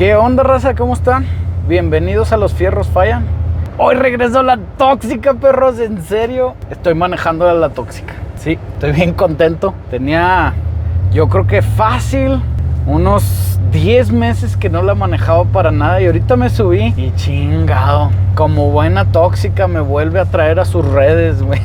¿Qué onda, raza? ¿Cómo están? Bienvenidos a Los Fierros Fallan. Hoy regresó la tóxica, perros, en serio. Estoy manejando la tóxica. Sí, estoy bien contento. Tenía, yo creo que fácil, unos 10 meses que no la manejaba para nada. Y ahorita me subí y chingado, como buena tóxica me vuelve a traer a sus redes, güey.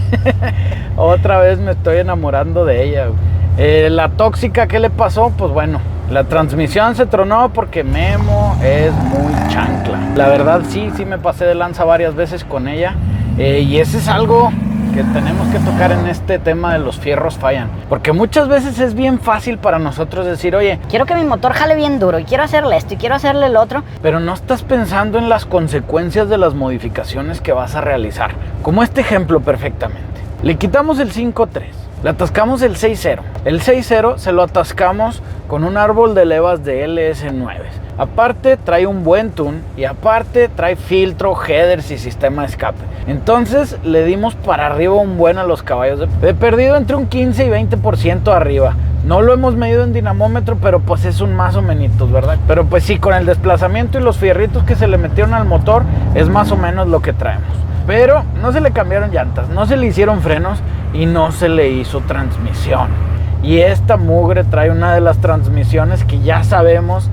Otra vez me estoy enamorando de ella, güey. La tóxica, ¿qué le pasó? Pues bueno, la transmisión se tronó porque Memo es muy chancla. La verdad sí me pasé de lanza varias veces con ella. Y ese es algo que tenemos que tocar en este tema de los fierros fallan. Porque muchas veces es bien fácil para nosotros decir, oye, quiero que mi motor jale bien duro y quiero hacerle esto y quiero hacerle el otro. Pero no estás pensando en las consecuencias de las modificaciones que vas a realizar. Como este ejemplo perfectamente. Le quitamos el 5.3. Le atascamos el 6.0. El 6.0 se lo atascamos con un árbol de levas de LS9. Aparte trae un buen tune y aparte trae filtro, headers y sistema de escape. Entonces le dimos para arriba un buen a los caballos. He perdido entre un 15 y 20% arriba. No lo hemos medido en dinamómetro, pero pues es un más o menos, ¿verdad? Pero pues sí, con el desplazamiento y los fierritos que se le metieron al motor es más o menos lo que traemos. Pero no se le cambiaron llantas, no se le hicieron frenos y no se le hizo transmisión. Y esta mugre trae una de las transmisiones que ya sabemos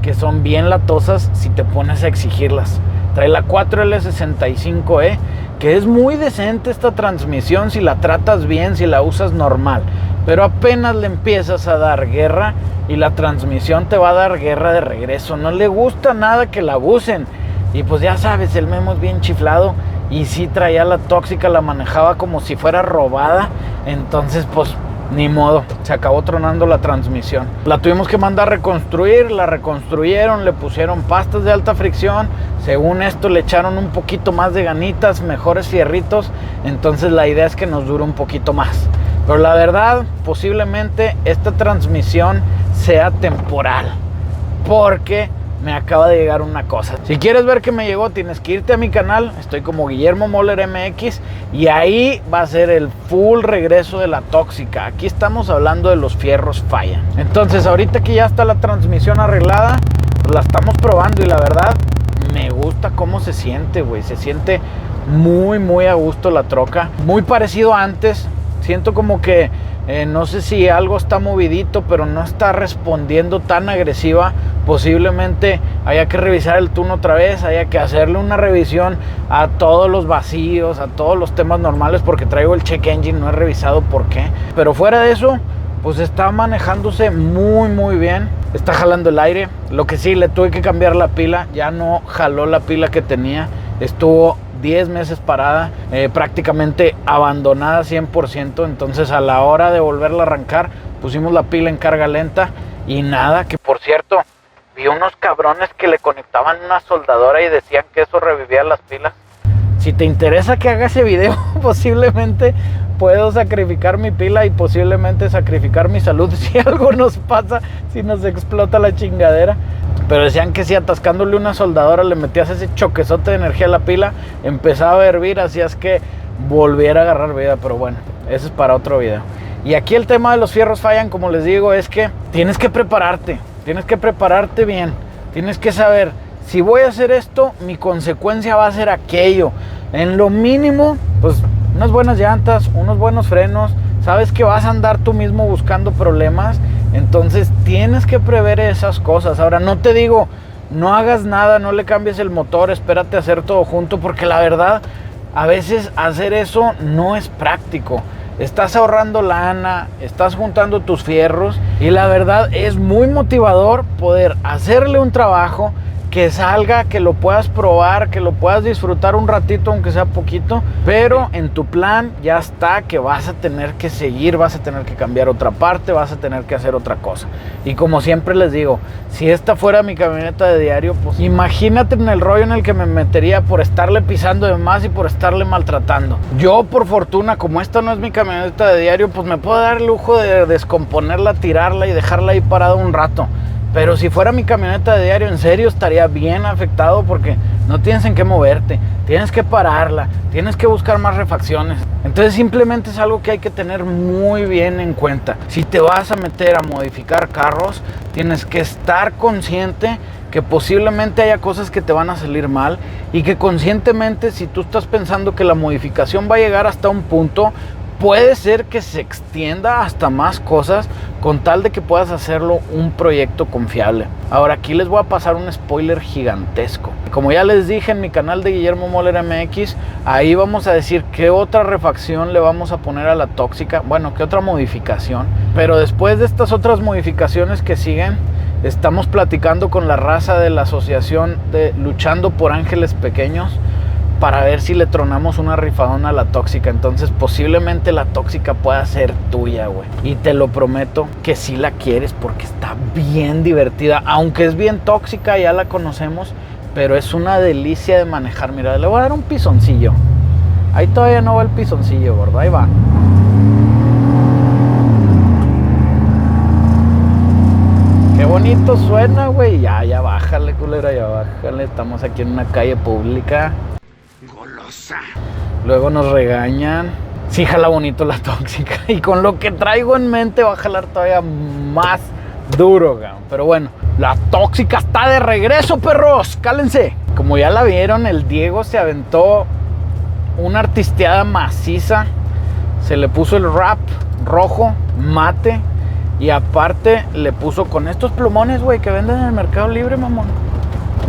que son bien latosas si te pones a exigirlas. Trae la 4L65E, que es muy decente esta transmisión si la tratas bien, si la usas normal. Pero apenas le empiezas a dar guerra y la transmisión te va a dar guerra de regreso. No le gusta nada que la abusen. Y pues ya sabes, el Memo es bien chiflado. Y sí traía la tóxica, la manejaba como si fuera robada. Entonces pues ni modo, se acabó tronando la transmisión. La tuvimos que mandar a reconstruir, la reconstruyeron, le pusieron pastas de alta fricción. Según esto le echaron un poquito más de ganitas, mejores fierritos. Entonces la idea es que nos dure un poquito más. Pero la verdad, posiblemente esta transmisión sea temporal. Porque me acaba de llegar una cosa. Si quieres ver qué me llegó, tienes que irte a mi canal. Estoy como Guillermo Moller MX. Y ahí va a ser el full regreso de la tóxica. Aquí estamos hablando de los fierros fallan. Entonces ahorita que ya está la transmisión arreglada, pues la estamos probando. Y la verdad, me gusta cómo se siente, güey. Se siente muy a gusto la troca. Muy parecido a antes. Siento como que no sé si algo está movidito, pero no está respondiendo tan agresiva. Posiblemente haya que revisar el tune otra vez, haya que hacerle una revisión a todos los vacíos, a todos los temas normales, porque traigo el check engine, no he revisado por qué. Pero fuera de eso, pues está manejándose muy bien. Está jalando el aire. Lo que sí, le tuve que cambiar la pila. Ya no jaló la pila que tenía. Estuvo 10 meses parada, prácticamente abandonada 100%. Entonces a la hora de volverla a arrancar, pusimos la pila en carga lenta. Y nada, que por cierto, vi unos cabrones que le conectaban una soldadora y decían que eso revivía las pilas. Si te interesa que haga ese video, posiblemente puedo sacrificar mi pila y posiblemente sacrificar mi salud si algo nos pasa, si nos explota la chingadera. Pero decían que si atascándole una soldadora le metías ese choquezote de energía a la pila, empezaba a hervir, hacías que volviera a agarrar vida. Pero bueno, eso es para otro video. Y aquí el tema de los fierros fallan, como les digo, es que tienes que prepararte bien. Tienes que saber, si voy a hacer esto, mi consecuencia va a ser aquello. En lo mínimo, pues unas buenas llantas, unos buenos frenos. Sabes que vas a andar tú mismo buscando problemas. Entonces tienes que prever esas cosas. Ahora no te digo, no hagas nada, no le cambies el motor, espérate a hacer todo junto, porque la verdad, a veces hacer eso no es práctico. Estás ahorrando lana, estás juntando tus fierros y la verdad es muy motivador poder hacerle un trabajo que salga, que lo puedas probar, que lo puedas disfrutar un ratito, aunque sea poquito, pero en tu plan ya está que vas a tener que seguir, vas a tener que cambiar otra parte, vas a tener que hacer otra cosa. Y como siempre les digo, si esta fuera mi camioneta de diario, pues imagínate en el rollo en el que me metería por estarle pisando de más y por estarle maltratando. Yo, por fortuna, como esta no es mi camioneta de diario, pues me puedo dar el lujo de descomponerla, tirarla y dejarla ahí parada un rato. Pero si fuera mi camioneta de diario, en serio estaría bien afectado porque no tienes en qué moverte, tienes que pararla, tienes que buscar más refacciones. Entonces simplemente es algo que hay que tener muy bien en cuenta. Si te vas a meter a modificar carros, tienes que estar consciente que posiblemente haya cosas que te van a salir mal y que conscientemente, si tú estás pensando que la modificación va a llegar hasta un punto, puede ser que se extienda hasta más cosas con tal de que puedas hacerlo un proyecto confiable. Ahora aquí les voy a pasar un spoiler gigantesco. Como ya les dije en mi canal de Guillermo Moller MX, ahí vamos a decir qué otra refacción le vamos a poner a la tóxica. Bueno, qué otra modificación. Pero después de estas otras modificaciones que siguen, estamos platicando con la raza de la asociación de Luchando por Ángeles Pequeños para ver si le tronamos una rifadona a la tóxica. Entonces posiblemente la tóxica pueda ser tuya, güey. Y te lo prometo que sí la quieres porque está bien divertida. Aunque es bien tóxica, ya la conocemos, pero es una delicia de manejar. Mira, le voy a dar un pisoncillo. Ahí todavía no va el pisoncillo, gordo. Ahí va. Qué bonito suena, güey. Ya bájale, culera, ya bájale. Estamos aquí en una calle pública. Golosa. Luego nos regañan. Sí jala bonito la tóxica. Y con lo que traigo en mente va a jalar todavía más duro, güey. Pero bueno, la tóxica está de regreso, perros. Cálense. Como ya la vieron, el Diego se aventó una artisteada maciza. Se le puso el wrap rojo, mate. Y aparte le puso con estos plumones, güey, que venden en el Mercado Libre, mamón.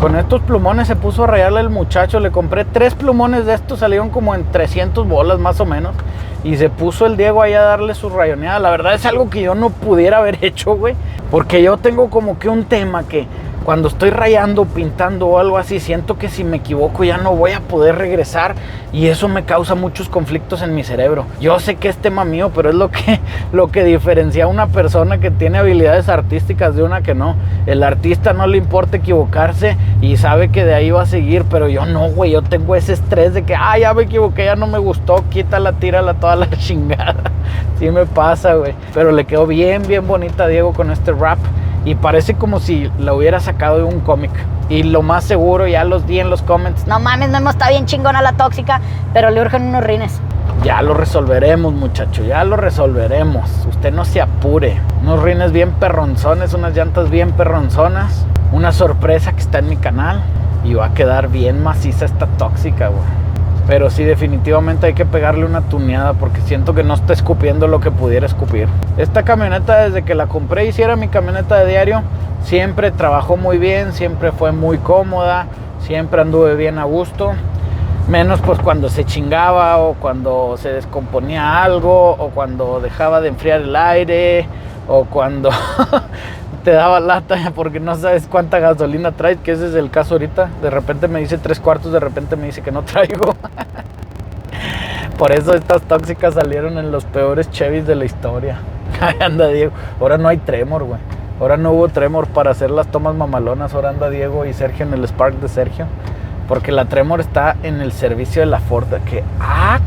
Con estos plumones se puso a rayarle el muchacho. Le compré 3 plumones de estos, salieron como en 300 bolas más o menos. Y se puso el Diego ahí a darle su rayoneada. La verdad es algo que yo no pudiera haber hecho, güey. Porque yo tengo como que un tema que cuando estoy rayando, pintando o algo así, siento que si me equivoco ya no voy a poder regresar. Y eso me causa muchos conflictos en mi cerebro. Yo sé que es tema mío, pero es lo que diferencia a una persona que tiene habilidades artísticas de una que no. El artista no le importa equivocarse y sabe que de ahí va a seguir, pero yo no, güey. Yo tengo ese estrés de que, ya me equivoqué, ya no me gustó, quítala, tírala toda la chingada. Sí me pasa, güey. Pero le quedó bien bonita a Diego con este rap. Y parece como si la hubiera sacado de un cómic. Y lo más seguro, ya los di en los comments. No mames, no está bien chingona la tóxica, pero le urgen unos rines. Ya lo resolveremos, muchacho, ya lo resolveremos. Usted no se apure. Unos rines bien perronzones, unas llantas bien perronzonas. Una sorpresa que está en mi canal. Y va a quedar bien maciza esta tóxica, güey. Pero sí, definitivamente hay que pegarle una tuneada porque siento que no está escupiendo lo que pudiera escupir. Esta camioneta, desde que la compré y si era mi camioneta de diario, siempre trabajó muy bien, siempre fue muy cómoda, siempre anduve bien a gusto. Menos pues cuando se chingaba o cuando se descomponía algo o cuando dejaba de enfriar el aire o cuando te daba lata porque no sabes cuánta gasolina traes, que ese es el caso ahorita. De repente me dice 3/4, de repente me dice que no traigo. Por eso estas tóxicas salieron en los peores Chevys de la historia. Ahí anda Diego. Ahora no hay Tremor, güey. Ahora no hubo Tremor para hacer las tomas mamalonas. Ahora anda Diego y Sergio en el Spark de Sergio. Porque la Tremor está en el servicio de la Ford. Que,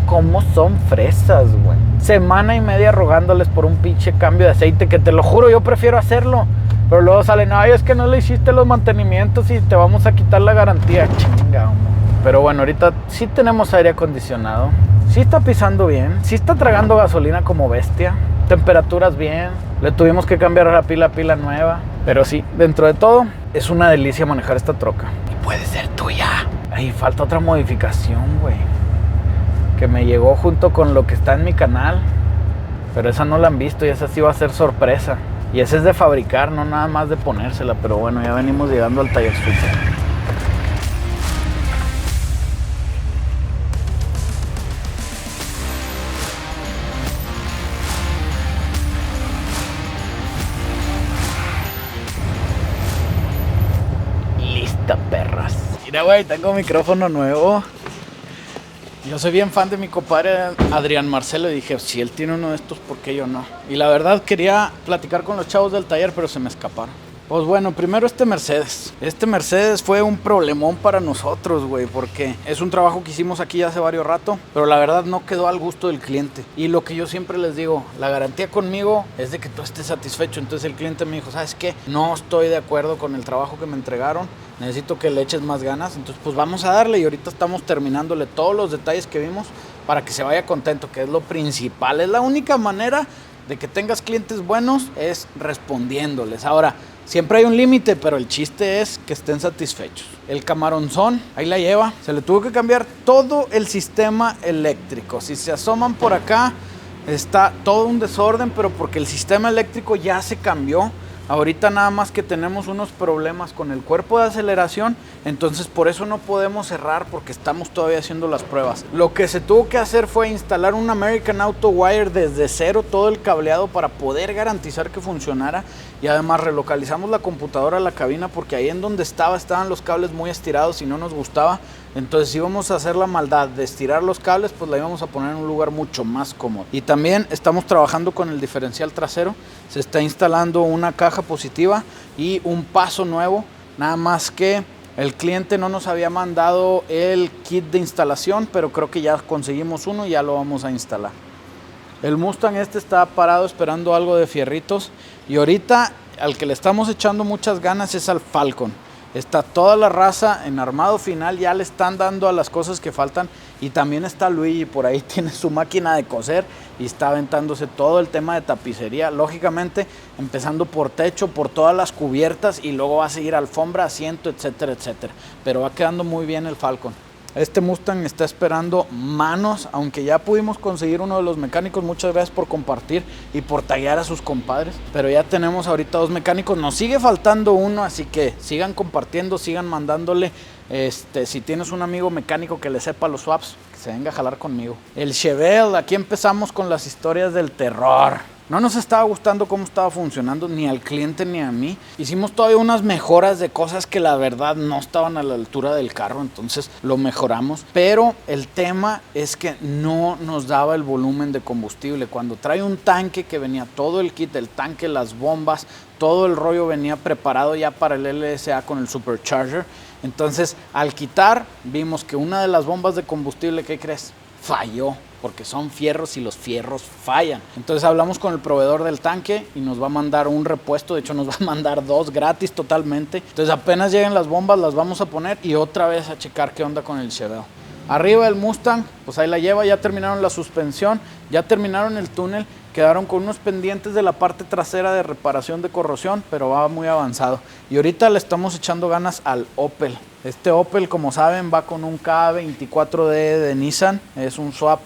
cómo son fresas, güey. Semana y media rogándoles por un pinche cambio de aceite. Que te lo juro, yo prefiero hacerlo. Pero luego salen, es que no le hiciste los mantenimientos y te vamos a quitar la garantía. Chinga, hombre. Pero bueno, ahorita sí tenemos aire acondicionado. Sí está pisando bien. Sí está tragando gasolina como bestia. Temperaturas bien. Le tuvimos que cambiar la pila nueva. Pero sí, dentro de todo, es una delicia manejar esta troca. Y puede ser tuya. Ahí falta otra modificación, güey. Que me llegó junto con lo que está en mi canal. Pero esa no la han visto y esa sí va a ser sorpresa. Y esa es de fabricar, no nada más de ponérsela. Pero bueno, ya venimos llegando al taller super. Perras. Mira, güey, tengo micrófono nuevo. Yo soy bien fan de mi compadre Adrián Marcelo y dije, si él tiene uno de estos, ¿por qué yo no? Y la verdad quería platicar con los chavos del taller, pero se me escaparon. Pues bueno, primero este Mercedes. Este Mercedes fue un problemón para nosotros, güey, porque es un trabajo que hicimos aquí hace varios rato, pero la verdad no quedó al gusto del cliente. Y lo que yo siempre les digo, la garantía conmigo es de que tú estés satisfecho. Entonces el cliente me dijo, ¿sabes qué? No estoy de acuerdo con el trabajo que me entregaron. Necesito que le eches más ganas. Entonces pues vamos a darle y ahorita estamos terminándole todos los detalles que vimos para que se vaya contento, que es lo principal. Es la única manera de que tengas clientes buenos es respondiéndoles. Ahora, siempre hay un límite, pero el chiste es que estén satisfechos. El camaronzón, ahí la lleva. Se le tuvo que cambiar todo el sistema eléctrico. Si se asoman por acá, está todo un desorden, pero porque el sistema eléctrico ya se cambió. Ahorita nada más que tenemos unos problemas con el cuerpo de aceleración, entonces por eso no podemos cerrar porque estamos todavía haciendo las pruebas. Lo que se tuvo que hacer fue instalar un American Auto Wire desde cero, todo el cableado para poder garantizar que funcionara, y además relocalizamos la computadora a la cabina porque ahí en donde estaban los cables muy estirados y no nos gustaba. Entonces si íbamos a hacer la maldad de estirar los cables, pues la íbamos a poner en un lugar mucho más cómodo. Y también estamos trabajando con el diferencial trasero. Se está instalando una caja positiva y un paso nuevo. Nada más que el cliente no nos había mandado el kit de instalación, pero creo que ya conseguimos uno y ya lo vamos a instalar. El Mustang está parado esperando algo de fierritos. Y ahorita al que le estamos echando muchas ganas es al Falcon. Está toda la raza en armado final, ya le están dando a las cosas que faltan. Y también está Luigi, por ahí tiene su máquina de coser y está aventándose todo el tema de tapicería. Lógicamente, empezando por techo, por todas las cubiertas, y luego va a seguir alfombra, asiento, etcétera, etcétera. Pero va quedando muy bien el Falcon. Este Mustang está esperando manos, aunque ya pudimos conseguir uno de los mecánicos. Muchas gracias por compartir y por taguear a sus compadres. Pero ya tenemos ahorita 2 mecánicos, nos sigue faltando uno, así que sigan compartiendo, sigan mandándole. Si tienes un amigo mecánico que le sepa los swaps, que se venga a jalar conmigo. El Chevelle, aquí empezamos con las historias del terror. No nos estaba gustando cómo estaba funcionando, ni al cliente ni a mí. Hicimos todavía unas mejoras de cosas que la verdad no estaban a la altura del carro, entonces lo mejoramos. Pero el tema es que no nos daba el volumen de combustible. Cuando trae un tanque que venía todo el kit, el tanque, las bombas, todo el rollo venía preparado ya para el LSA con el Supercharger. Entonces, al quitar, vimos que una de las bombas de combustible, ¿qué crees? Falló, porque son fierros y los fierros fallan. Entonces hablamos con el proveedor del tanque y nos va a mandar un repuesto. De hecho, nos va a mandar 2 gratis totalmente. Entonces apenas lleguen las bombas, las vamos a poner y otra vez a checar qué onda con el Chevelle. Arriba el Mustang, pues ahí la lleva. Ya terminaron la suspensión, ya terminaron el túnel. Quedaron con unos pendientes de la parte trasera de reparación de corrosión, pero va muy avanzado. Y ahorita le estamos echando ganas al Opel. Este Opel, como saben, va con un K24D de Nissan. Es un swap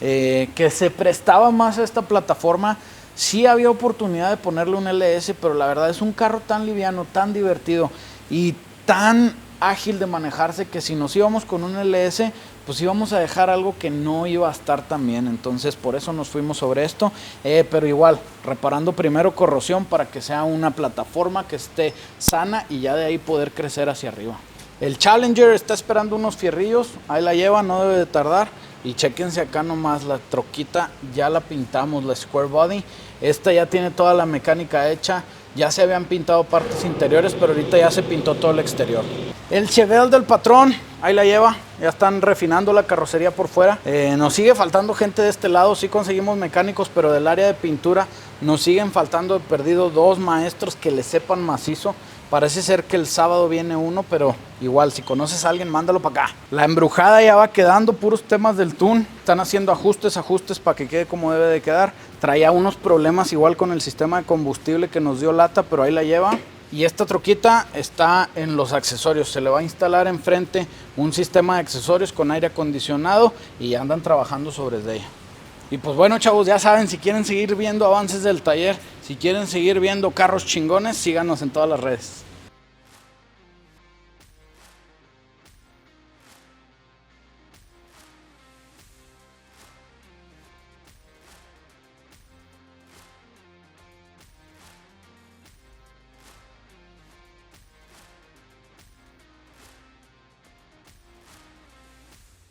que se prestaba más a esta plataforma. Sí había oportunidad de ponerle un LS, pero la verdad es un carro tan liviano, tan divertido y tan ágil de manejarse, que si nos íbamos con un LS, pues íbamos a dejar algo que no iba a estar tan bien. Entonces por eso nos fuimos sobre esto, pero igual reparando primero corrosión para que sea una plataforma que esté sana y ya de ahí poder crecer hacia arriba. El Challenger está esperando unos fierrillos, ahí la lleva, no debe de tardar. Y chéquense acá nomás, la troquita ya la pintamos, la Square Body. Esta ya tiene toda la mecánica hecha. Ya se habían pintado partes interiores, pero ahorita ya se pintó todo el exterior. El Chevelle del patrón, ahí la lleva. Ya están refinando la carrocería por fuera. Nos sigue faltando gente de este lado. Sí conseguimos mecánicos, pero del área de pintura nos siguen faltando de perdido 2 maestros que le sepan macizo. Parece ser que el sábado viene uno, pero igual, si conoces a alguien, mándalo para acá. La embrujada ya va quedando, puros temas del tune. Están haciendo ajustes para que quede como debe de quedar. Traía unos problemas igual con el sistema de combustible que nos dio lata, pero ahí la lleva. Y esta troquita está en los accesorios. Se le va a instalar enfrente un sistema de accesorios con aire acondicionado y ya andan trabajando sobre ella. Y pues bueno, chavos, ya saben, si quieren seguir viendo avances del taller, si quieren seguir viendo carros chingones, síganos en todas las redes.